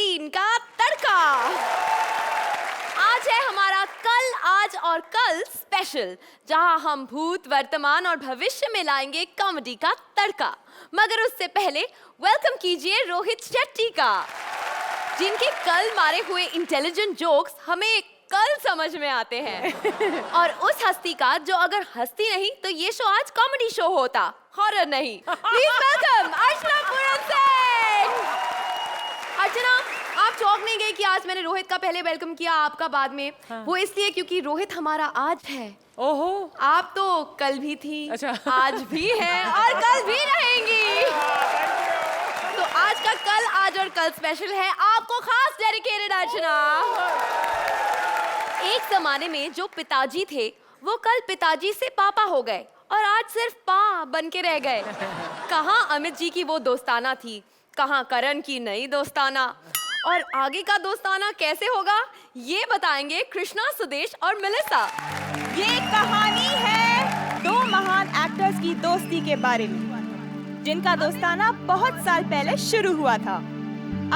Scene का तड़का। आज है हमारा कल, आज और कल स्पेशल, जहां हम भूत, वर्तमान और भविष्य में लाएंगे कॉमेडी का तड़का। मगर उससे पहले वेलकम कीजिए रोहित शेट्टी का, जिनके कल मारे हुए इंटेलिजेंट जोक्स हमें कल समझ में आते हैं। और उस हस्ती का जो अगर हस्ती नहीं तो ये शो आज कॉमेडी शो होता, हॉरर नहीं। Please welcome Archana Puran Singh. अर्चना, आप चौंक नहीं गई कि आज मैंने रोहित का पहले वेलकम किया, आपका बाद में? हाँ। वो इसलिए क्योंकि रोहित हमारा आज है। ओहो, आप तो कल भी थी, अच्छा। आज भी है और कल भी रहेंगी। तो आज का कल, आज और कल स्पेशल है आपको खास डेडिकेटेड अर्चना। एक जमाने में जो पिताजी थे वो कल पिताजी से पापा हो गए और आज सिर्फ पा बन के रह गए। कहाँ अमित जी की वो दोस्ताना थी, कहाँ करण की नई दोस्ताना, और आगे का दोस्ताना कैसे होगा ये बताएंगे कृष्णा, सुदेश और मेलिसा। ये कहानी है दो महान एक्टर्स की दोस्ती के बारे में, जिनका दोस्ताना बहुत साल पहले शुरू हुआ था,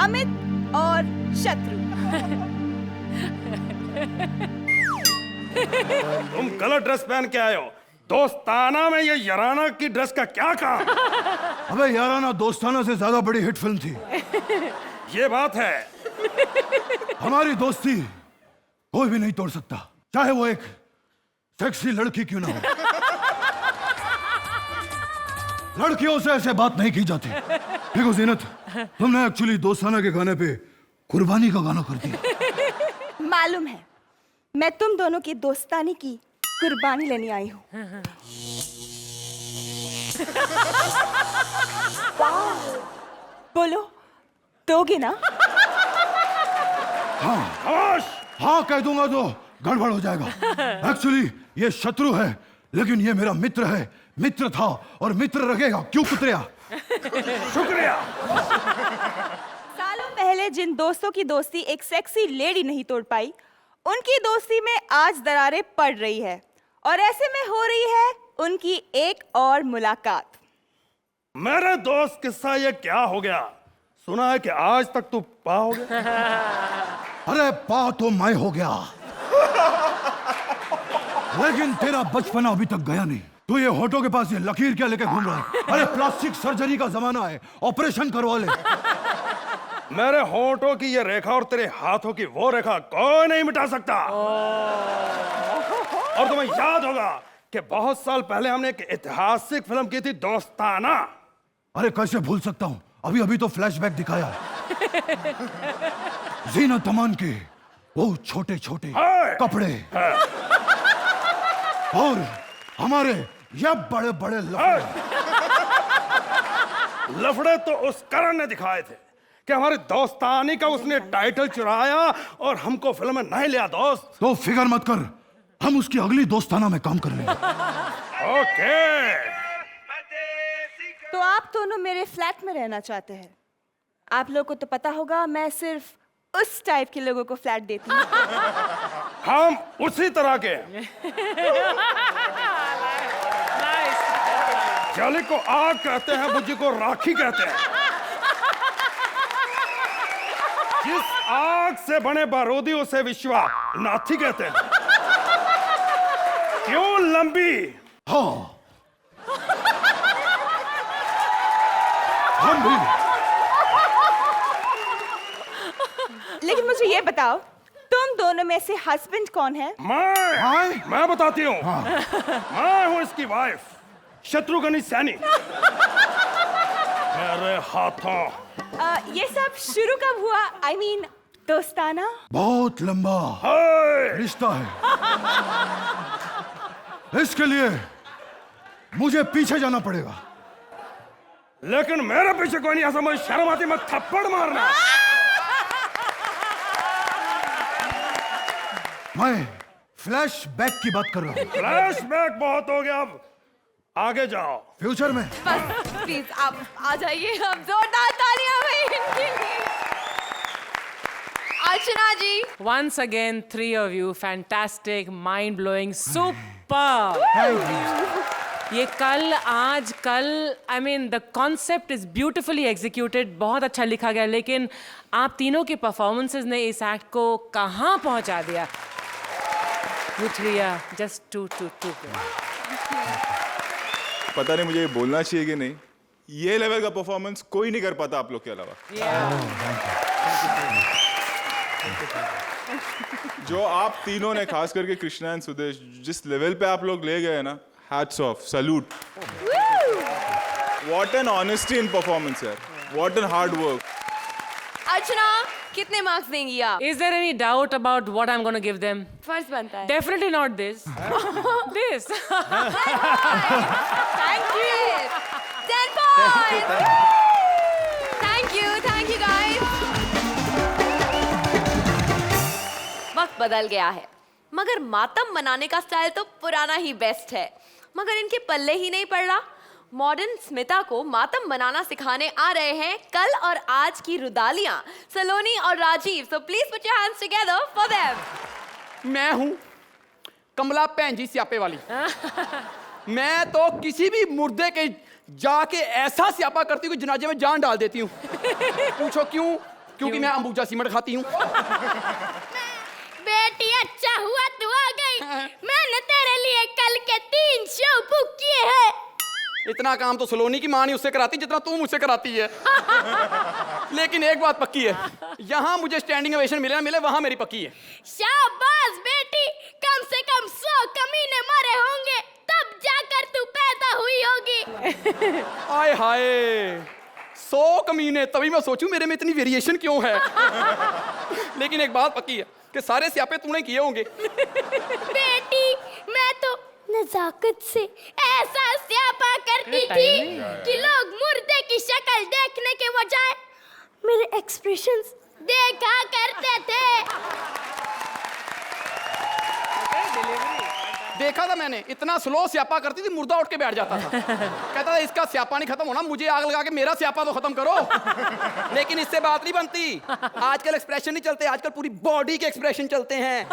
अमित और शत्रु। तुम गलत ड्रेस पहन के आए हो। दोस्ताना में ये याराना की ड्रेस का क्या काम? अबे याराना दोस्ताना से ज्यादा बड़ी हिट फिल्म थी। ये बात है। हमारी दोस्ती कोई भी नहीं तोड़ सकता, चाहे वो एक सेक्सी लड़की क्यों ना हो। लड़कियों से ऐसे बात नहीं की जाती। देखो जीनत, तुमने एक्चुअली दोस्ताना के गाने पे कुर्बानी का गाना कर दिया। मालूम है, मैं तुम दोनों की दोस्तानी की कुर्बानी लेने आई हूँ। बोलो, दोगे ना? हाँ, हाँ कह दूंगा तो गड़बड़ हो जाएगा। एक्चुअली ये शत्रु है, लेकिन ये मेरा मित्र है, मित्र था और मित्र रहेगा। क्यों कुतरिया? शुक्रिया। सालों पहले जिन दोस्तों की दोस्ती एक सेक्सी लेडी नहीं तोड़ पाई, उनकी दोस्ती में आज दरारें पड़ रही है, और ऐसे में हो रही है उनकी एक और मुलाकात। मेरे दोस्त किस्सा ये क्या हो गया? सुना है कि आज तक तू पा हो गया। अरे पा तो मैं हो गया, लेकिन तेरा बचपना अभी तक गया नहीं। तू ये होठों के पास ये लकीर क्या लेके घूम रहा है? अरे प्लास्टिक सर्जरी का जमाना है, ऑपरेशन करवा ले। मेरे होठों की ये रेखा और तेरे हाथों की वो रेखा कोई नहीं मिटा सकता। और तुम्हें याद होगा कि बहुत साल पहले हमने एक ऐतिहासिक फिल्म की थी, दोस्ताना। अरे कैसे भूल सकता हूँ, अभी अभी तो फ्लैशबैक दिखाया। जीनत अमान के वो छोटे छोटे कपड़े और हमारे ये बड़े बड़े लफड़े तो उस करण ने दिखाए थे कि हमारी दोस्तानी का उसने टाइटल चुराया और हमको फिल्म में नहीं लिया। दोस्त तो फिक्र मत कर, हम उसकी अगली दोस्ताना में काम कर लेंगे। ओके। तो आप दोनों मेरे फ्लैट में रहना चाहते हैं? आप लोगों को तो पता होगा मैं सिर्फ उस टाइप के लोगों को फ्लैट देती हूँ। हम उसी तरह के। जाली को आग कहते हैं, बुझी को राखी कहते हैं। जिस आग से बने बारूदी उसे विश्वा नाथी कहते हैं। क्यों लंबी? हाँ, हम भी। लेकिन मुझे ये बताओ, तुम दोनों में से हस्बैंड कौन है? मैं बताती हूँ। मैं हूँ इसकी वाइफ, शत्रुघ्न सैनी। मेरे हाथों। ये सब शुरू कब हुआ? I mean, दोस्ताना? बहुत लंबा रिश्ता है। इसके लिए मुझे पीछे जाना पड़ेगा। लेकिन मेरे पीछे कोई नहीं आ समझ, शर्म आती मैं थप्पड़ मारना। मैं फ्लैशबैक की बात कर रहा हूँ। फ्लैशबैक बहुत हो गया, अब आगे जाओ। फ्यूचर में बस प्लीज आप आ जाइए, हम जोरदार तालियां भाई इनके लिए। अर्चना जी, once again, three of you, fantastic, mind-blowing, super. ये कल आज कल I mean the concept is beautifully executed, बहुत अच्छा लिखा गया, लेकिन आप तीनों के परफॉर्मेंसेस ने इस एक्ट को कहाँ पहुँचा दिया। You three are just too पता नहीं मुझे ये बोलना चाहिए कि नहीं, ये लेवल का परफॉर्मेंस कोई नहीं कर पाता आप लोग के अलावा। जो आप तीनों ने, खास करके कृष्णा एंड सुदेश, जिस लेवल पे आप लोग ले गए ना, hats off, salute. What an honesty in performance यार, व्हाट एन हार्ड वर्क। अर्चना, कितने मार्क्स देंगी आप? Is there any doubt about what I'm going to give them? फर्ज बनता है। Definitely not this. This. Thank you. 10 points. Thank you guys. वक्त बदल गया है, मगर मातम मनाने का स्टाइल तो पुराना ही बेस्ट है। मगर इनके पल्ले ही नहीं पड़ रहा। मॉडर्न स्मिता को मातम बनाना सिखाने आ रहे हैं कल और आज की रुदालियां, सलोनी और Rajiv. So please put your hands together for them. मैं हूं कमला भैन जी स्यापे वाली। मैं तो किसी भी मुर्दे के जाके ऐसा स्यापा करती हूँ कि जनाजे में जान डाल देती हूँ। पूछो क्यों? क्योंकि मैं अंबुजा सीमेंट खाती हूँ। बेटी अच्छा हुआ तू आ गई। मैंने तेरे लिए कल के 3 शो बुक किए हैं। इतना काम तो सलोनी की माँ नहीं उससे कराती जितना तू मुझसे कराती है। लेकिन एक बात पक्की है, यहाँ मुझे स्टैंडिंग ओवेशन मिले ना मिले, वहाँ मेरी पक्की है। शाबाश बेटी, कम से कम 100 कमीने मरे होंगे तब जाकर तू पैदा हुई होगी। आय हाय, 100 कमीने, तभी मैं सोचूं मेरे में इतनी वेरिएशन क्यों है। लेकिन एक बात पक्की है कि सारे स्यापे तूने किए होंगे। बेटी मैं तो नजाकत से ऐसा स्यापा करती थी कि लोग मुर्दे की शक्ल देखने के बजाय मेरे एक्सप्रेशंस देखा करते थे। देखा था मैंने, इतना स्लो स्यापा करती थी मुर्दा उठ के बैठ जाता था। कहता था इसका स्यापा नहीं खत्म होना, मुझे आग लगा के मेरा स्यापा तो खत्म करो। लेकिन इससे बात नहीं बनती। आजकल एक्सप्रेशन नहीं चलते, आजकल पूरी बॉडी के एक्सप्रेशन चलते हैं।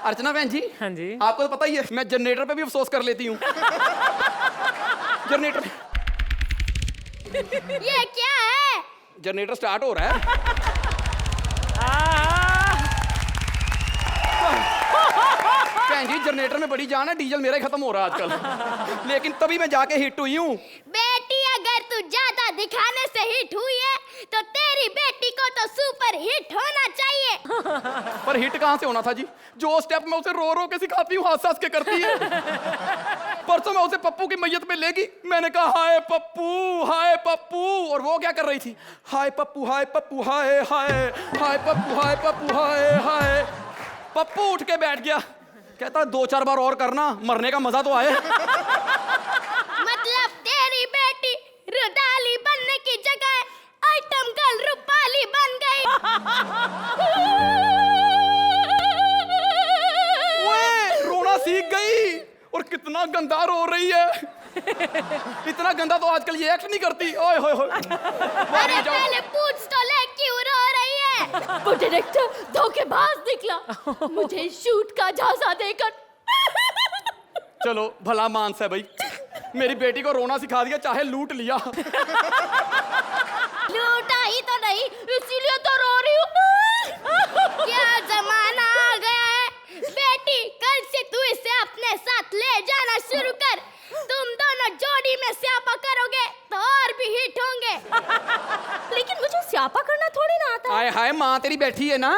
अर्चना बहन जी, हाँ जी, आपको तो पता ही है मैं जनरेटर पे भी अफसोस कर लेती हूँ। जनरेटर ये क्या है? जनरेटर स्टार्ट हो रहा है। बहन जी जनरेटर में बड़ी जान है, डीजल मेरा ही खत्म हो रहा है आजकल। लेकिन तभी मैं जाके हिट हुई हूँ। बेटी अगर तू ज्यादा दिखाने से हिट हुई है तो तेरी बेटी को तो सुपर हिट होना चाहिए। पर हिट कहाँ से होना था जी? जो स्टेप मैं उसे रो रो के सिखाती हूँ, हंस हंस के करती है। परसों मैं उसे पप्पू की मैयत में लेगी, मैंने कहा हाय पप्पू, हाय पप्पू, और वो क्या कर रही थी? हाय पप्पू, हाय पप्पू, हाय हाय, हाय पप्पू, हाय पप्पू, हाय हाय। पप्पू उठ के बैठ गया, कहता 2-4 बार और करना, मरने का मजा तो आए। मतलब तेरी बेटी रुदाली बनने की जगह आइटम गर्ल रूपाली बन गई। ओए, रोना सीख गई और कितना गंदा रो रही है। इतना गंदा तो आजकल ये एक्ट नहीं करती। ओए होए होए। अरे पहले पूछ तो ले क्यों रो रही है? वो डायरेक्टर धोखेबाज निकला, मुझे शूट का झांसा देकर। चलो भला मानस है भाई, मेरी बेटी को रोना सिखा दिया, चाहे लूट लिया। लूटा ही तो नहीं, इसीलिए तो रो रही हूँ। क्या जमाना आ गया है। बेटी कल से तू इसे अपने साथ ले जाना शुरू कर। तुम दोनों जोड़ी में स्यापा करोगे तो और भी हिट होंगे। लेकिन मुझे स्यापा करना थोड़ी ना आता। हाय हाय, माँ तेरी बैठी है ना,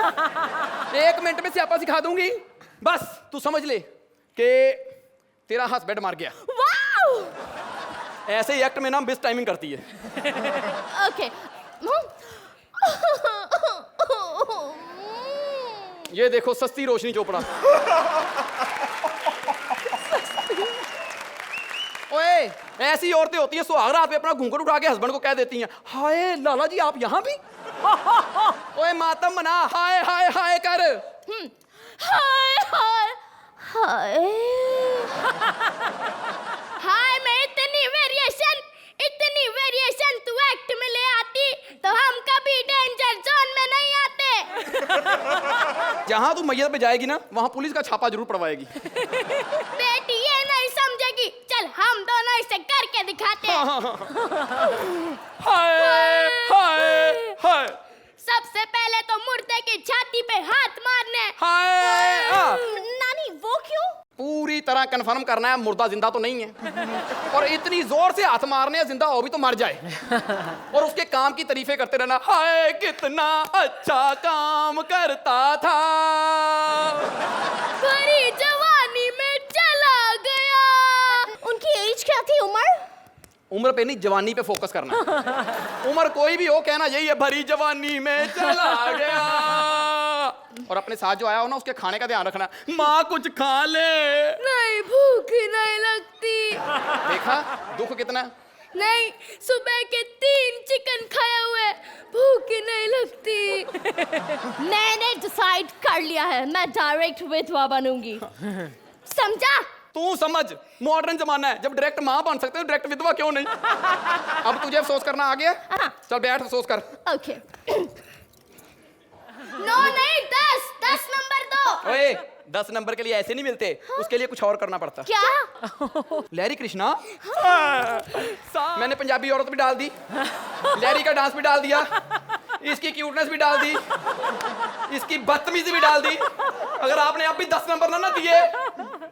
1 मिनट में स्यापा सिखा दूंगी। बस तू समझ ले कि तेरा हस्बैंड मर गया। वाओ! ऐसे ही एक्ट में ना बेस्ट टाइमिंग करती है। ओके। ये देखो सस्ती रोशनी चोपड़ा। ओए, ऐसी औरतें होती हैं सुहाग रात पे अपना घूंघट उठा के हस्बैंड को कह देती हैं, हाय लाला जी आप यहाँ भी। ओए मातम मना, हाय हाय हाय कर। हाय हाय हाय हाय। मैं इतनी वेरिएशन तू एक्ट में ले आती तो हम कभी डेंजर जोन में नहीं आते। जहाँ तू मैयत पे जाएगी ना, वहाँ पुलिस का छापा जरूर पड़वाएगी। बेटी ये नहीं समझेगी। चल हाय हाय हाय सबसे पहले तो मुर्दे की छाती पे हाथ मारने। हाय नानी वो क्यों? पूरी तरह कंफर्म करना है मुर्दा जिंदा तो नहीं है, और इतनी जोर से हाथ मारने हैं जिंदा हो भी तो मर जाए, और उसके काम की तारीफें करते रहना। हाय कितना अच्छा काम करता था, भरी जवानी में चला गया। उनकी एज क्या थी, उम्र? उम्र पे नहीं, जवानी पे फोकस करना। उम्र कोई भी हो, कहना यही है भरी जवानी में चला गया। और अपने साथ जो आया हो ना, उसके खाने का ध्यान रखना। माँ कुछ खा ले। नहीं, भूख नहीं लगती। देखा दुख कितना। नहीं, सुबह के 3 चिकन खाए हुए, भूख ही नहीं लगती। मैंने डिसाइड कर लिया है, मैं डायरेक्ट विधवा बनूंगी, समझा? तू समझ, मॉडर्न जमाना है, जब डायरेक्ट माँ बन सकते हो, डायरेक्ट विधवा क्यों नहीं? अब तुझे अफसोस करना आ गया? हाँ। चल बैठ, अफसोस कर। ओके। 9 नहीं, 10 नंबर दो। ओए 10 नंबर के लिए ऐसे नहीं मिलते, उसके लिए कुछ और करना पड़ता। क्या? लहरी कृष्णा। मैंने पंजाबी औरत भी डाल दी, लहरी का डांस भी डाल दिया, इसकी क्यूटनेस भी डाल दी, इसकी बदतमीजी भी डाल दी। अगर आपने अब भी 10 नंबर ना दिए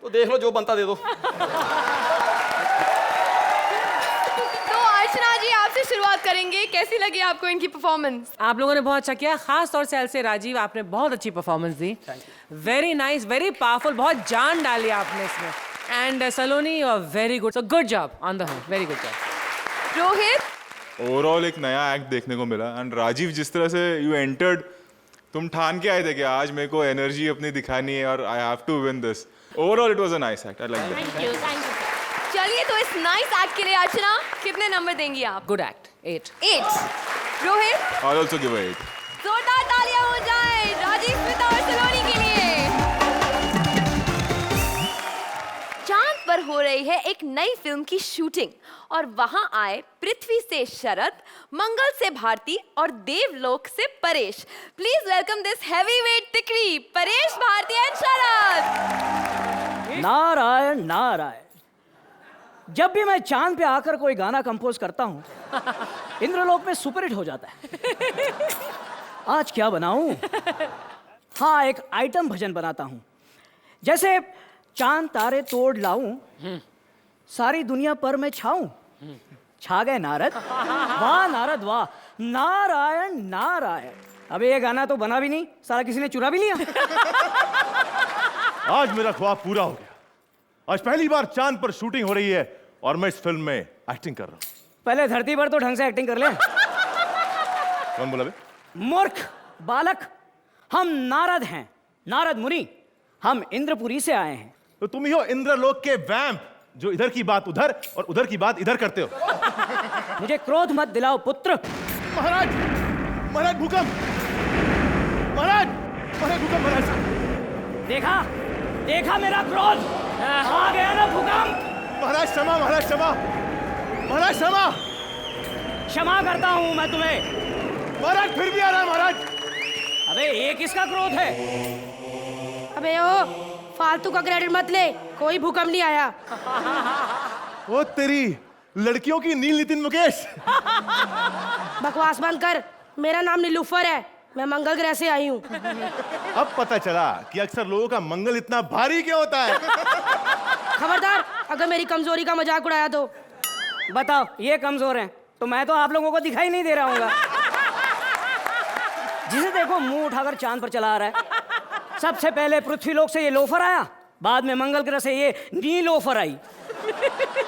तो देख लो, जो बनता दे दो। तो अर्चना जी आपसे शुरुआत करेंगे, कैसी लगी आपको इनकी परफॉर्मेंस? आप लोगों ने बहुत अच्छा किया, खास तौर से एल से राजीव, आपने बहुत अच्छी परफॉर्मेंस दी। वेरी नाइस, वेरी पावरफुल, बहुत जान डाली आपने इसमें। And Saloni, you are very good, so good job on the whole, very good job. Rohit, overall एक नया एक्ट देखने को मिला। एंड राजीव, जिस तरह से यू एंटर्ड, तुम ठान के आए थे कि आज मेरे को एनर्जी अपनी दिखानी है और I have to win this. Overall it was a nice act, I like that. Thank you. चलिए तो इस नाइस एक्ट के लिए अर्चना कितने नंबर देंगी आप? Good act, 8। 8। Rohit, I also give a 8। जोरदार तालियां हो जाए राजीव, स्मिता और सलोनी के लिए। चांद पर हो रही है एक नई फिल्म की शूटिंग और वहां आए पृथ्वी से शरद, मंगल से भारती और देवलोक से Paresh. Please welcome this heavyweight तिकड़ी, परेश, भारती एंड शरद। नारायण नारायण। जब भी मैं चांद पे आकर कोई गाना कंपोज करता हूँ, इंद्रलोक में सुपरहिट हो जाता है। आज क्या बनाऊं? हाँ, एक आइटम भजन बनाता हूँ, जैसे चांद तारे तोड़ लाऊं, सारी दुनिया पर मैं छाऊं। छा गए नारद, वाह नारद वाह, नारायण नारायण। अबे ये गाना तो बना भी नहीं, सारा किसी ने चुरा भी लिया। आज मेरा ख्वाब पूरा हो गया। आज पहली बार चांद पर शूटिंग हो रही है और मैं इस फिल्म में एक्टिंग कर रहा हूँ। पहले धरती पर तो ढंग से एक्टिंग कर ले। कौन बोला बे? मूर्ख बालक, हम नारद हैं, नारद मुनि। हम इंद्रपुरी से आए हैं। तो तुम ही हो इंद्रलोक के वैम्प, जो इधर की बात उधर और उधर की बात इधर करते हो। मुझे क्रोध मत दिलाओ पुत्र। महाराज, महाराज भूकंप, महाराज, महाराज भूकंप, महाराज। देखा देखा मेरा क्रोध, आ गया ना भूकंप। महाराज क्षमा, महाराज क्षमा, महाराज क्षमा। क्षमा करता हूं मैं तुम्हें। महाराज फिर भी आ रहा है महाराज। अबे ये किसका क्रोध है? अबे ओ, फालतू का क्रेडिट मत ले, कोई भूकंप नहीं आया। ओ तेरी लड़कियों की नील नितिन मुकेश। बकवास बंद कर, मेरा नाम नीलूफर है, मैं मंगल ग्रह से आई हूँ। अब पता चला कि अक्सर लोगों का मंगल इतना भारी क्यों होता है। खबरदार, अगर मेरी कमजोरी का मजाक उड़ाया तो। बताओ, ये कमजोर हैं तो मैं तो आप लोगों को दिखाई नहीं दे रहा हूँगा। जिसे देखो मुंह उठाकर चांद पर चला आ रहा है। सबसे पहले पृथ्वीलोक से ये लोफर आया, बाद में मंगल ग्रह से ये नीलोफर आई।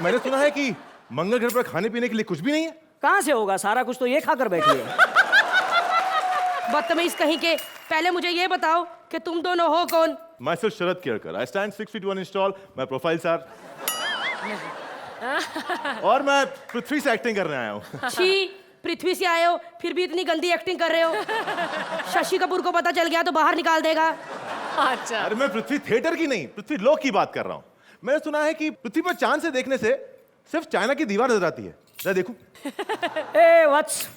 मैंने सुना है कि मंगल ग्रह पर खाने पीने के लिए कुछ भी नहीं है। कहाँ से होगा, सारा कुछ तो ये खाकर बैठी है। बदतमीज कहीं के, पहले मुझे ये बताओ कि तुम दोनों हो कौन? Myself Sharad Kerkar, I stand 6 feet 1 inch tall, my profiles are और मैं पृथ्वी से एक्टिंग करने आया हूँ। छी, पृथ्वी से आए हो फिर भी इतनी गंदी एक्टिंग कर रहे हो। शशि कपूर को पता चल गया तो बाहर निकाल देगा। अच्छा, अरे मैं पृथ्वी थिएटर की नहीं, पृथ्वी लोक की बात कर रहा हूँ। मैंने सुना है कि पृथ्वी पर चांद से देखने से सिर्फ चाइना की दीवार नजर आती है। जरा देखूं। ए वत्स,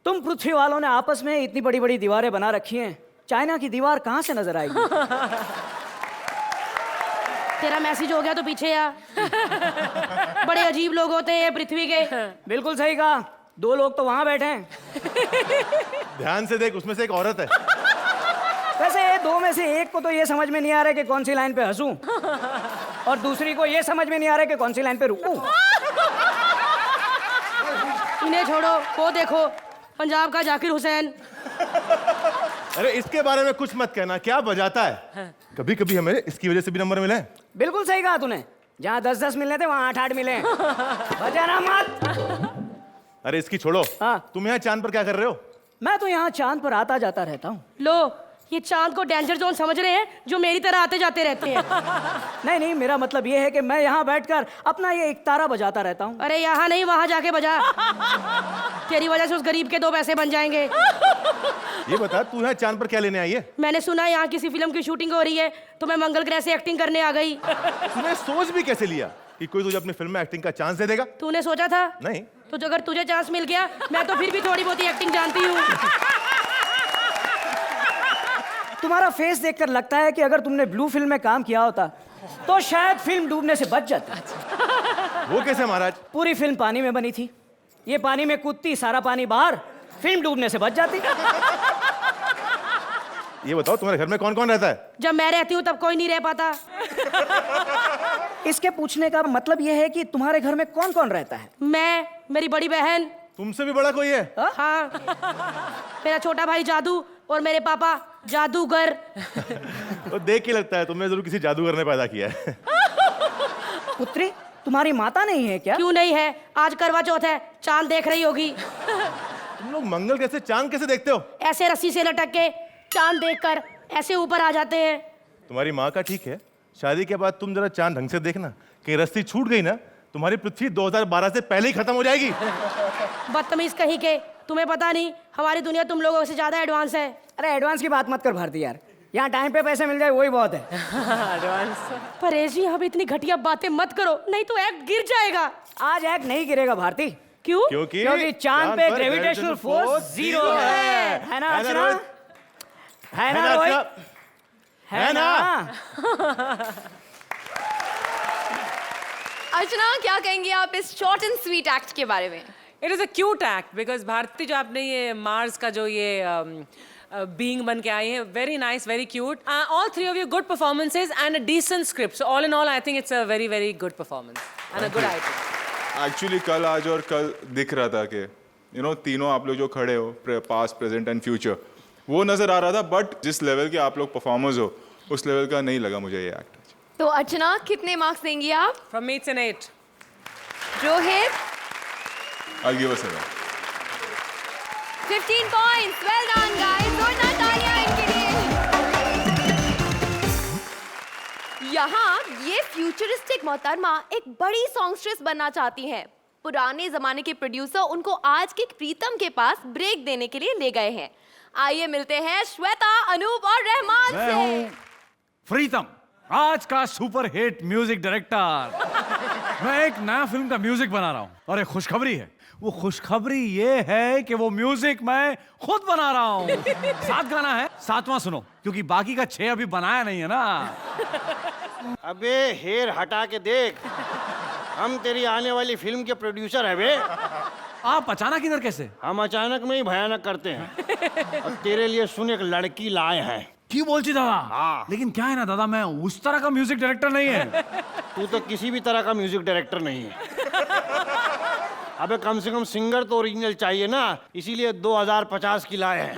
तुम पृथ्वी वालों ने आपस में इतनी बड़ी बड़ी दीवारें बना रखी हैं, चाइना की दीवार कहाँ से नजर आएगी? तेरा मैसेज हो गया तो पीछे आ। बड़े अजीब लोग होते हैं पृथ्वी के। बिल्कुल सही कहा, 2 लोग तो वहां बैठे हैं। ध्यान से देख, उसमें से एक औरत है। वैसे 2 में से एक को तो ये समझ में नहीं आ रहा कि कौन सी लाइन पे हंसूं, और दूसरी को ये समझ में नहीं आ रहा कि कौन सी लाइन पे रुकूं। इन्हें छोड़ो, वो देखो पंजाब का जाकिर हुसैन। अरे इसके बारे में कुछ मत कहना, क्या बजाता है। कभी कभी हमें इसकी वजह से भी नंबर मिले। बिल्कुल सही कहा तूने, जहाँ 10-10 मिलने थे वहाँ 8-8 मिले। बजाना मत। अरे इसकी छोड़ो, हाँ। तुम यहाँ चांद पर क्या कर रहे हो? मैं तो यहाँ चांद पर आता जाता रहता हूँ। लो, ये चांद को डेंजर जोन समझ रहे हैं, जो मेरी तरह आते जाते रहते हैं। नहीं नहीं, मेरा मतलब ये है कि मैं यहाँ बैठकर अपना ये एक तारा बजाता रहता हूँ। अरे यहाँ नहीं, वहां जाके बजा। तेरी वजह से उस गरीब के 2 पैसे बन जाएंगे। ये बता, तू यहाँ चांद पर क्या लेने आई है? मैंने सुना यहाँ किसी फिल्म की शूटिंग हो रही है, तो मैं मंगल ग्रह से एक्टिंग करने आ गई। तूने सोच भी कैसे लिया कि कोई तुझे अपनी फिल्म में एक्टिंग का चांस दे देगा? तूने सोचा था? नहीं। तो अगर तुझे चांस मिल गया, मैं तो फिर भी थोड़ी बहुत एक्टिंग जानती हूँ। तुम्हारा फेस देखकर लगता है कि अगर तुमने ब्लू फिल्म में काम किया होता तो शायद फिल्म डूबने से बच जाती। वो कैसे महाराज? पूरी फिल्म पानी में बनी थी, ये पानी में कूदती, सारा पानी बाहर, फिल्म डूबने से बच जाती। ये बताओ, तुम्हारे घर में कौन कौन रहता है? जब मैं रहती हूँ तब कोई नहीं रह पाता। इसके पूछने का मतलब यह है कि तुम्हारे घर में कौन कौन रहता है? मैं, मेरी बड़ी बहन। तुमसे भी बड़ा कोई है? हाँ, मेरा छोटा भाई जादू और मेरे पापा जादूगर। तो देख के लगता है तुमने जरूर किसी जादूगर ने पैदा किया है। पुत्री, तुम्हारी माता नहीं है क्या? क्यों नहीं है, आज करवा चौथ है, चांद देख रही होगी। तुम लोग मंगल कैसे चांद कैसे देखते हो? ऐसे रस्सी से लटक के चांद देखकर ऐसे ऊपर आ जाते हैं। तुम्हारी माँ का ठीक है, शादी के बाद तुम जरा चांद ढंग से देखना, कहीं रस्सी छूट गई ना, तुम्हारी पृथ्वी 2012 से पहले ही खत्म हो जाएगी। बदतमीज कहीं के, तुम्हें पता नहीं हमारी दुनिया तुम लोगों से ज्यादा एडवांस है। अरे एडवांस की बात मत कर भारती यार, यहाँ टाइम पे पैसे मिल जाए वही बहुत है। परेश जी, अब इतनी घटिया बातें मत करो, नहीं तो एक्ट गिर जाएगा। आज एक्ट नहीं गिरेगा भारती। क्यों? क्योंकि चांद पे ग्रेविटेशनल फोर्स 0 है ना अर्चना? है ना रोहित? है ना? अर्चना, क्या कहेंगे आप इस शॉर्ट एंड स्वीट एक्ट के बारे में? It is a cute act because Bharti जो आपने ये मार्स का जो ये बीइंग बन के आई है, very nice, very cute. All 3 of you good performances and a decent script. So all in all, I think it's a very, very good performance and a good item. Actually कल, आज और कल दिख रहा था कि तीनों आप लोग जो खड़े हो, पास्ट, प्रेजेंट एंड फ्यूचर, वो नजर आ रहा था, बट जिस लेवल के आप लोग परफॉर्मर्स हो उस लेवल का नहीं लगा मुझे ये एक्ट। तो अर्चना, कितने मार्क्स देंगी आप? From me, it's an 8. Rohit? I'll give us a 15 points. Well done, guys. जोरदार तालियां इनके लिए। यहाँ ये फ्यूचरिस्टिक मोहतरमा एक बड़ी सॉन्गस्ट्रेस बनना चाहती हैं। पुराने जमाने के प्रोड्यूसर उनको आज के प्रीतम के पास ब्रेक देने के लिए ले गए हैं। आइए मिलते हैं श्वेता, अनूप और रहमान मैं से। हूं प्रीतम, आज का सुपर हिट म्यूजिक डायरेक्टर। मैं एक नया फिल्म का म्यूजिक बना रहा हूं और एक खुशखबरी है। वो खुशखबरी ये है कि वो म्यूजिक मैं खुद बना रहा हूं। 7 गाना है, 7वां सुनो, क्योंकि बाकी का 6 अभी बनाया नहीं है ना। अबे हेर हटा के देख, हम तेरी आने वाली फिल्म के प्रोड्यूसर है बे। आप अचानक इधर कैसे? हम अचानक में ही भयानक करते हैं। और तेरे लिए सुन एक लड़की लाए हैं। क्यों बोलची दादा? हाँ। लेकिन क्या है ना दादा, मैं उस तरह का म्यूजिक डायरेक्टर नहीं है। तू तो किसी भी तरह का म्यूजिक डायरेक्टर नहीं है। अबे कम से कम सिंगर तो ओरिजिनल चाहिए ना, इसीलिए 2050 की लाए हैं।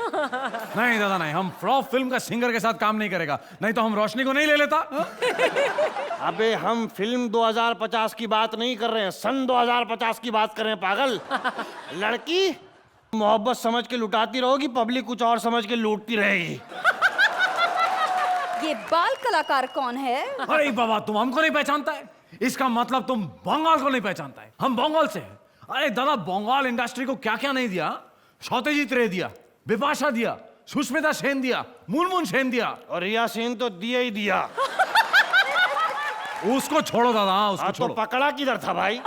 नहीं दादा नहीं, हम फ्लॉप फिल्म का सिंगर के साथ काम नहीं करेगा, नहीं तो हम रोशनी को नहीं ले लेता। अबे हम फिल्म 2050 की बात नहीं कर रहे हैं, सन 2050 की बात कर रहे हैं पागल। लड़की मोहब्बत समझ के लुटाती रहोगी, पब्लिक कुछ और समझ के लूटती रहेगी। ये बाल कलाकार कौन है? अरे बाबा, तुम हमको नहीं पहचानता है? इसका मतलब तुम बंगाल को नहीं पहचानता है। हम बंगाल से हैं। अरे दादा, बंगाल इंडस्ट्री को क्या क्या नहीं दिया। सत्यजीत रे दिया, बिपाशा दिया, सुष्मिता सेन दिया, मुनमुन सेन दिया, और रिया सेन तो दिया ही दिया। उसको छोड़ो दादा, उसको तो छोड़ो। पकड़ा किधर था भाई?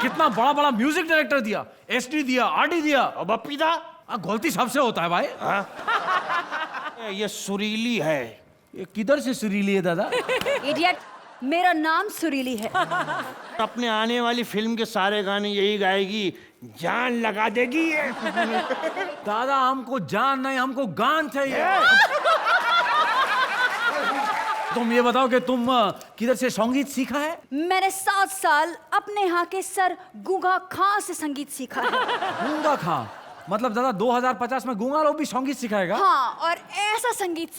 कितना बड़ा बड़ा म्यूजिक डायरेक्टर दिया, एसडी दिया, आरडी दिया, और बप्पी दा। गलती सबसे होता है भाई। ये सुरीली है। ये किधर से सुरीली है दादा? इडियट, मेरा नाम सुरीली है। अपने आने वाली फिल्म के सारे गाने यही गाएगी, जान लगा देगी ये। दादा हमको जान नहीं, हमको गान चाहिए। तुम ये बताओ कि तुम किधर से संगीत सीखा है? मैंने 7 साल अपने यहाँ के सर गूंगा खां से संगीत सीखा है। गूंगा खां मतलब दादा 2050 में गूंगा लोग भी संगीत सिखाएगा? हाँ, और ऐसा संगीत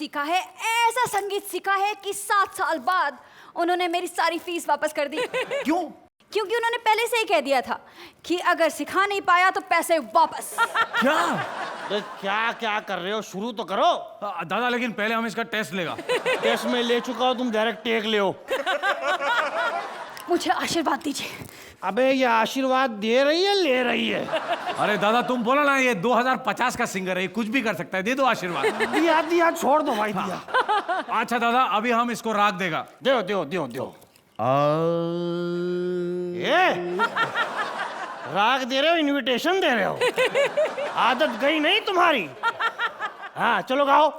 सीखा है कि 7 साल बाद उन्होंने मेरी सारी फीस वापस कर दी। क्यों? क्योंकि उन्होंने पहले से ही कह दिया था कि अगर सिखा नहीं पाया तो पैसे वापस। क्या? तो क्या कर रहे हो, शुरू तो करो। दादा लेकिन पहले हम इसका टेस्ट लेगा। टेस्ट में ले चुका हूँ, तुम डायरेक्ट टेक ले हो। मुझे आशीर्वाद दीजिए। अबे ये आशीर्वाद दे रही है ले रही है? अरे दादा तुम बोला ना ये 2050 का सिंगर है, ये कुछ भी कर सकता है, दे दो आशीर्वाद। दिया छोड़ दो भाई, दिया। अच्छा दादा अभी हम इसको राग देगा। दो। ये राग दे रहे हो, इनविटेशन दे रहे हो? आदत गई नहीं तुम्हारी? हाँ चलो गाओ।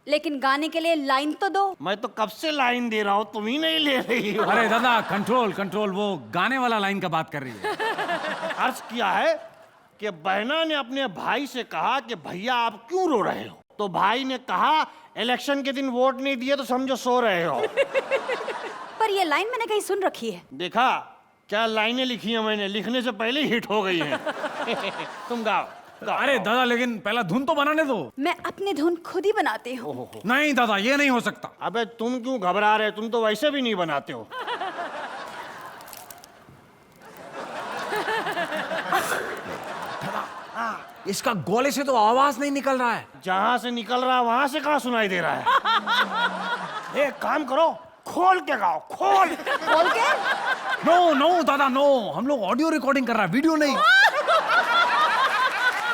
लेकिन गाने के लिए लाइन तो दो। मैं तो कब से लाइन दे रहा हूँ, तुम ही नहीं ले रही हो। अरे दादा कंट्रोल, वो गाने वाला लाइन का बात कर रही है। अर्ज किया है कि बहना ने अपने भाई से कहा कि भैया आप क्यों रो रहे हो? तो भाई ने कहा इलेक्शन के दिन वोट नहीं दिए तो समझो सो रहे हो। पर ये लाइन मैंने कहीं सुन रखी है। देखा क्या लाइनें लिखी हैं मैंने, लिखने से पहले हिट हो गई हैं। तुम गाओ। अरे दादा लेकिन पहला धुन तो बनाने दो। मैं अपनी धुन खुद ही बनाती हूँ। नहीं दादा ये नहीं हो सकता। अबे तुम क्यों घबरा रहे, तुम तो वैसे भी नहीं बनाते हो। इसका गोले से तो आवाज नहीं निकल रहा है। जहां से निकल रहा है वहां से कहां सुनाई दे रहा है? एक काम करो, खोल के गाओ, खोल के। नो दादा नो, हम लोग ऑडियो रिकॉर्डिंग कर रहा है, वीडियो नहीं।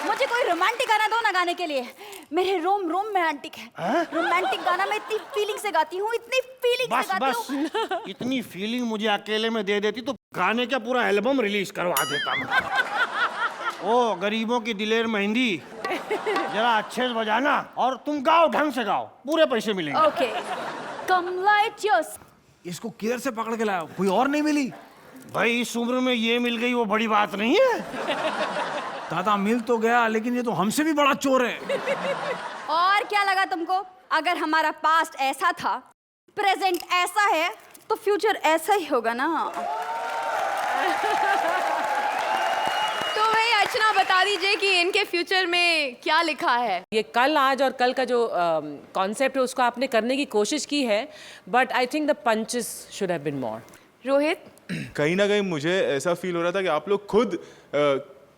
मुझे कोई रोमांटिक गाना दो ना गाने के लिए। मेरे रोम में रोमांटिक है। रोमांटिक गाना मैं इतनी फीलिंग से गाती हूँ, इतनी फीलिंग से गाती हूँ। इतनी फीलिंग मुझे अकेले में दे देती तो गाने का पूरा एल्बम रिलीज करवा देता मैं। ओ गरीबों की दिलेर मेहंदी, जरा अच्छे से बजाना और तुम गाओ, ढंग से गाओ, पूरे पैसे मिलेंगे। ओके, कम लाइट योर्स। इसको किधर से पकड़ के लाया, कोई और नहीं मिली? भाई इस उम्र में ये मिल गई वो बड़ी बात नहीं है। दादा मिल तो गया लेकिन ये तो हमसे भी बड़ा चोर है। और क्या लगा तुमको? अगर हमारा पास्ट ऐसा था, प्रेजेंट ऐसा है, तो फ्यूचर ऐसा ही होगा ना। तो भाई अर्चना बता दीजिए कि इनके फ्यूचर में क्या लिखा है। ये कल आज और कल का जो कॉन्सेप्ट है उसको आपने करने की कोशिश की है, but I think the punches should have been more. Rohit, कहीं ना कहीं मुझे ऐसा फील हो रहा था कि आप लोग खुद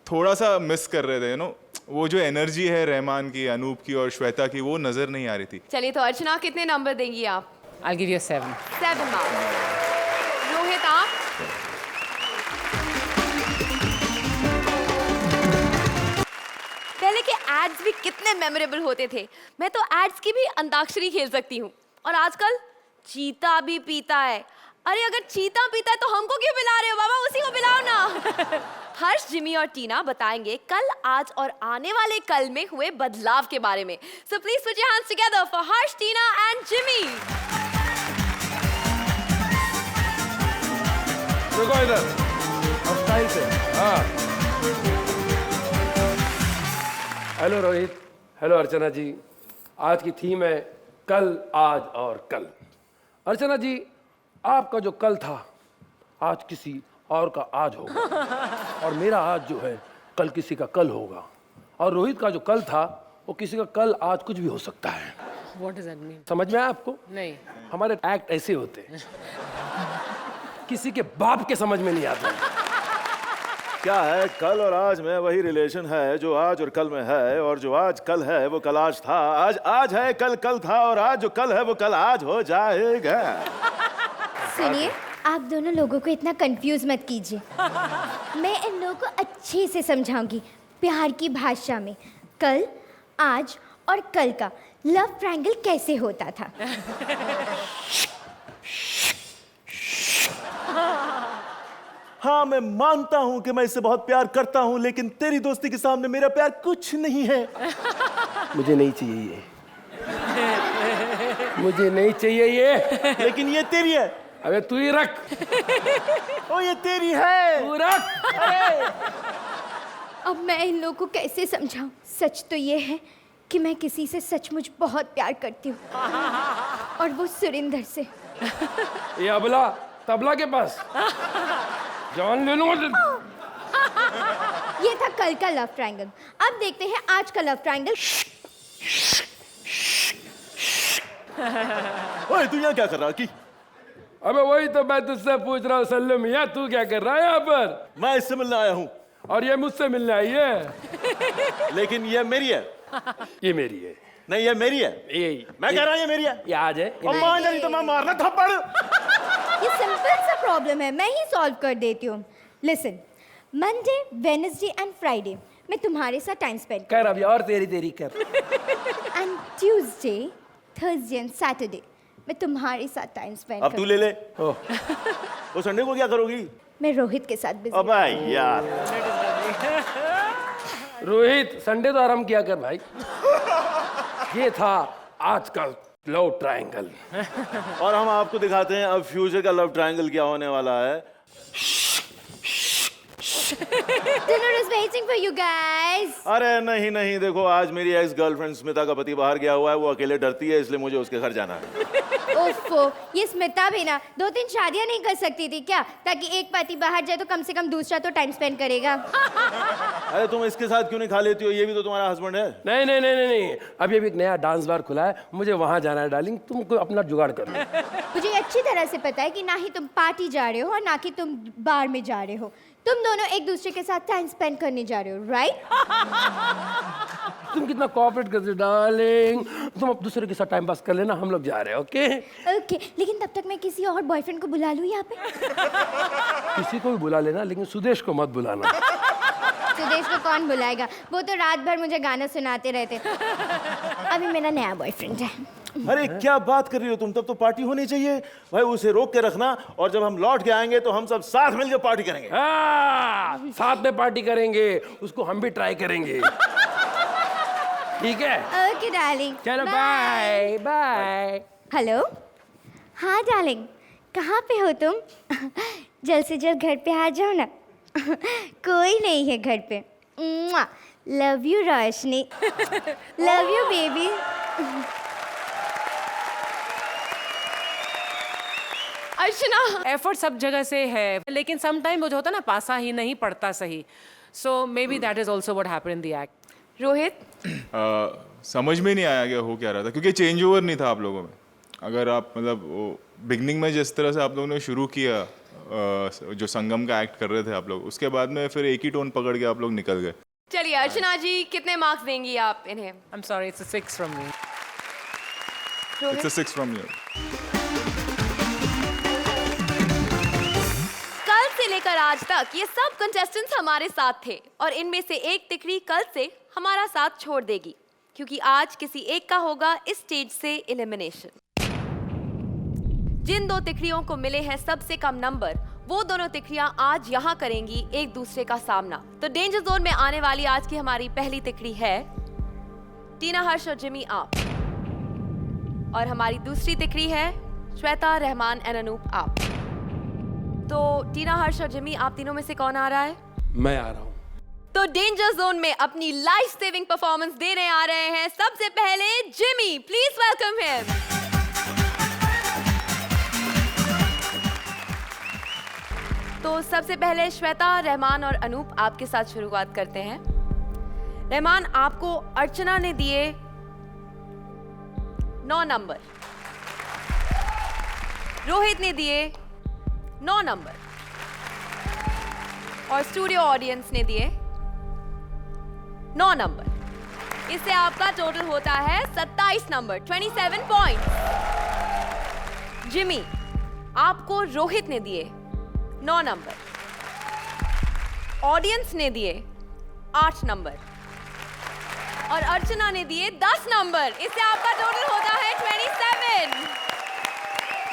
थोड़ा सा मिस कर रहे थे, वो जो एनर्जी है रहमान की, अनूप की और श्वेता की, वो नजर नहीं आ रही थी। चलिए तो अर्चना कितने नंबर देंगी आप? I'll give you a 7. 7 marks. Rohit आप? पहले के एड्स भी कितने मेमोरेबल होते थे। मैं तो एड्स की भी अंताक्षरी खेल सकती हूँ। और आजकल चीता भी पीता है। अरे अगर चीता पीता है तो हमको क्यों पिला रहे हो बाबा, उसी को पिलाओ ना। हर्ष, जिमी और टीना बताएंगे कल, आज और आने वाले कल में हुए बदलाव के बारे में। सो please put your hands together for Harsh, Tina and Jimmy. देखो इधर, अब स्टाइल से। हाँ। हेलो रोहित, हेलो अर्चना जी। आज की थीम है कल, आज और कल। अर्चना जी, आपका जो कल था आज किसी और का आज होगा, और मेरा आज जो है कल किसी का कल होगा, और रोहित का जो कल था वो किसी का कल आज कुछ भी हो सकता है। What does that mean? समझ में आया आपको? नहीं। हमारे एक्ट ऐसे होते हैं, किसी के बाप के समझ में नहीं आते। क्या है, कल और आज में वही रिलेशन है जो आज और कल में है, और जो आज कल है वो कल आज था, आज आज है, कल कल था, और आज जो कल है वो कल आज हो जाएगा। सुनिए, आप दोनों लोगों को इतना कंफ्यूज मत कीजिए। मैं इन लोगों को अच्छे से समझाऊंगी प्यार की भाषा में। कल, आज और कल का लव ट्रायंगल कैसे होता था। हाँ, मैं मानता हूँ कि मैं इससे बहुत प्यार करता हूँ, लेकिन तेरी दोस्ती के सामने मेरा प्यार कुछ नहीं है। मुझे नहीं चाहिए ये। मुझे नहीं चाहिए ये। लेकिन ये तेरी है। अबे तू ही रख। ओ ये तेरी है। तू रख। अब मैं इन लोगों को कैसे समझाऊं? सच तो ये है कि मैं किसी से सचमुच बहुत प्यार करती हूँ और वो सुरिंदर से। ये अबला तबला के पास जान ले लूंगा। ये था कल का लव ट्रायंगल। अब देखते हैं आज का लव ट्रायंगल। ओए तू यहाँ क्या कर रहा की? अबे वही तो मैं तुझसे पूछ रहा हूँ सल्लू मियाँ, तू क्या कर रहा है यहाँ पर? मैं इससे मिलने आया हूँ। और ये मुझसे मिलने आई है। लेकिन ये मेरी है। ये मेरी है। नहीं ये मेरी है। मैं कह रहा हूँ ये मेरी है। ये आज है। और मान जा नहीं तो मैं मारना थप्पड़। ये सिंपल सा प्रॉब्लम है, मैं ही सॉल्व कर देती हूँ। Listen, Monday, Wednesday and Friday मैं तुम्हारे साथ टाइम स्पेंड कर अभी और तेरी कर। And Tuesday, Thursday and Saturday मैं तुम्हारे साथ टाइम स्पेंड अब तू ले ले। वो संडे को क्या करोगी? मैं रोहित के साथ बिजी। अबे यार रोहित संडे तो आराम किया कर भाई। ये था आज का लव ट्रायंगल। और हम आपको दिखाते हैं अब फ्यूचर का लव ट्रायंगल क्या होने वाला है। Dinner is waiting for you guys. अरे नहीं नहीं, देखो आज मेरी एक्स गर्लफ्रेंड स्मिता का पति बाहर गया हुआ है, वो अकेले डरती है, इसलिए मुझे उसके घर जाना है। ओफो, ये स्मिता भी ना 2-3 शादियां नहीं कर सकती थी क्या, ताकि एक पति बाहर जाए तो कम से कम दूसरा तो टाइम स्पेंड करेगा। अरे तुम इसके साथ क्यों नहीं खा लेती हो? ये भी तो तुम्हारा हस्बैंड है। नहीं नहीं नहीं नहीं, अभी अभी एक नया डांस बार खुला है, मुझे वहां जाना है डार्लिंग, तुमको अपना जुगाड़ कर लो। मुझे अच्छी तरह से पता है कि ना ही तुम पार्टी जा रहे हो और ना कि तुम बार में जा रहे हो। तुम दोनों एक दूसरे के साथ टाइम स्पेंड करने जा रहे हो, राइट? तुम कितना कोऑपरेट करते हो डार्लिंग। तुम अब दूसरे के साथ टाइम पास कर लेना, हम लोग जा रहे हैं। ओके ओके, लेकिन तब तक मैं किसी और बॉयफ्रेंड को बुला लूं यहाँ पे। किसी को भी बुला लेना, लेकिन सुदेश को मत बुलाना। सुदेश को कौन बुलाएगा? वो तो रात भर मुझे गाना सुनाते रहते। अभी मेरा नया बॉयफ्रेंड है। अरे क्या बात कर रही हो तुम? तब तो पार्टी होनी चाहिए भाई, उसे रोक के रखना, और जब हम लौट के आएंगे तो हम सब साथ मिलकर पार्टी करेंगे। साथ में पार्टी करेंगे, उसको हम भी ट्राई करेंगे। ठीक है? ओके डार्लिंग, चलो बाय बाय। हेलो, हाँ डार्लिंग, कहाँ पे हो तुम? जल्द से जल्द घर पे आ जाओ ना। कोई नहीं है घर पे। Love you Roshni. Love you baby. Archana, effort सब जगह से है, लेकिन सम टाइम वो जो होता है ना, पासा ही नहीं पड़ता सही। So maybe that is also what happened in the act. Rohit, समझ में नहीं आया क्या हो क्या रहा था, क्योंकि चेंज ओवर नहीं था आप लोगों में। अगर आप मतलब बिगनिंग में जिस तरह से आप लोगों ने शुरू किया, जो संगम का एक्ट कर रहे थे आप लोग, उसके बाद में फिर एक ही टोन पकड़ के आप लोग निकल गए। चलिए अर्चना जी, कितने मार्क्स देंगी आप इन्हें? I am sorry, it's a 6 from me. It's a 6 from you. कल से लेकर आज तक ये सब कंटेस्टेंट्स हमारे साथ थे और इनमें से एक तिकड़ी कल से हमारा साथ छोड़ देगी, क्योंकि आज किसी एक का होगा इस स्टेज से एलिमिनेशन। जिन 2 तिकड़ियों को मिले हैं सबसे कम नंबर, वो दोनों तिकड़ियां आज यहाँ करेंगी एक दूसरे का सामना। तो डेंजर जोन में आने वाली आज की हमारी पहली तिकड़ी है टीना, हर्ष और जिमी आप, और हमारी दूसरी तिकड़ी है श्वेता, रहमान एंड अनूप आप। तो टीना, हर्ष और जिमी, आप तीनों में से कौन आ रहा है? मैं आ रहा हूँ। तो डेंजर जोन में अपनी लाइफ सेविंग परफॉर्मेंस देने आ रहे हैं सबसे पहले जिमी। Please welcome him. तो सबसे पहले श्वेता, रहमान और अनूप आपके साथ शुरुआत करते हैं। रहमान, आपको अर्चना ने दिए 9 नंबर, रोहित ने दिए 9 नंबर और स्टूडियो ऑडियंस ने दिए 9 नंबर। इससे आपका टोटल होता है 27 नंबर, 27 पॉइंट। जिमी, आपको रोहित ने दिए 9 नंबर, ऑडियंस ने दिए 8 नंबर और अर्चना ने दिए 10 नंबर। इससे आपका टोटल होता है 27,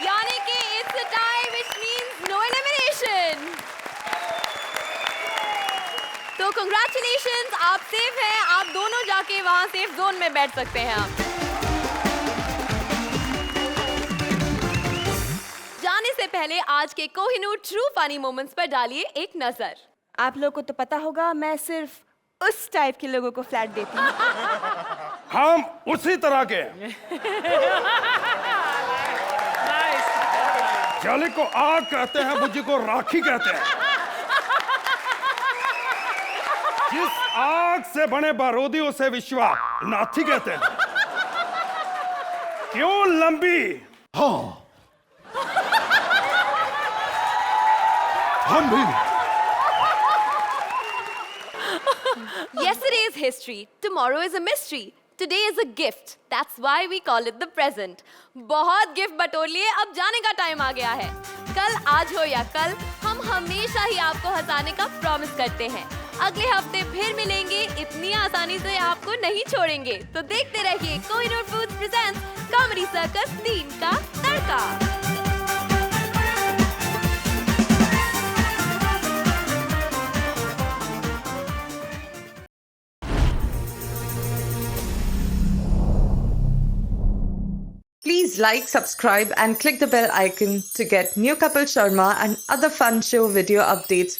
यानी कि it's a tie which means no elimination. तो कंग्रेचुलेशंस, आप सेफ हैं। आप दोनों जाके वहां सेफ जोन में बैठ सकते हैं आप। पहले आज के कोहिनूर ट्रू फनी मोमेंट्स पर डालिए एक नजर। आप लोगों को तो पता होगा मैं सिर्फ उस टाइप के लोगों को फ्लैट देती हूँ। हम उसी तरह के जली को आग कहते हैं, बुझी को राखी कहते हैं। जिस आग से बने बारूदी उसे विश्वा नाथी कहते हैं। क्यों लंबी? हाँ, हम भी। Yesterday is history, tomorrow is a mystery, today is a gift. That's why we call it the present. बहुत गिफ्ट बटोर लिए, अब जाने का टाइम आ गया है। कल आज हो या कल, हम हमेशा ही आपको हंसाने का प्रॉमिस करते हैं। अगले हफ्ते फिर मिलेंगे, इतनी आसानी से आपको नहीं छोड़ेंगे। तो देखते रहिए Kohinoor foods presents comedy circus 3 का तड़का। Please like, subscribe and click the bell icon to get new Kapil Sharma and other fun show video updates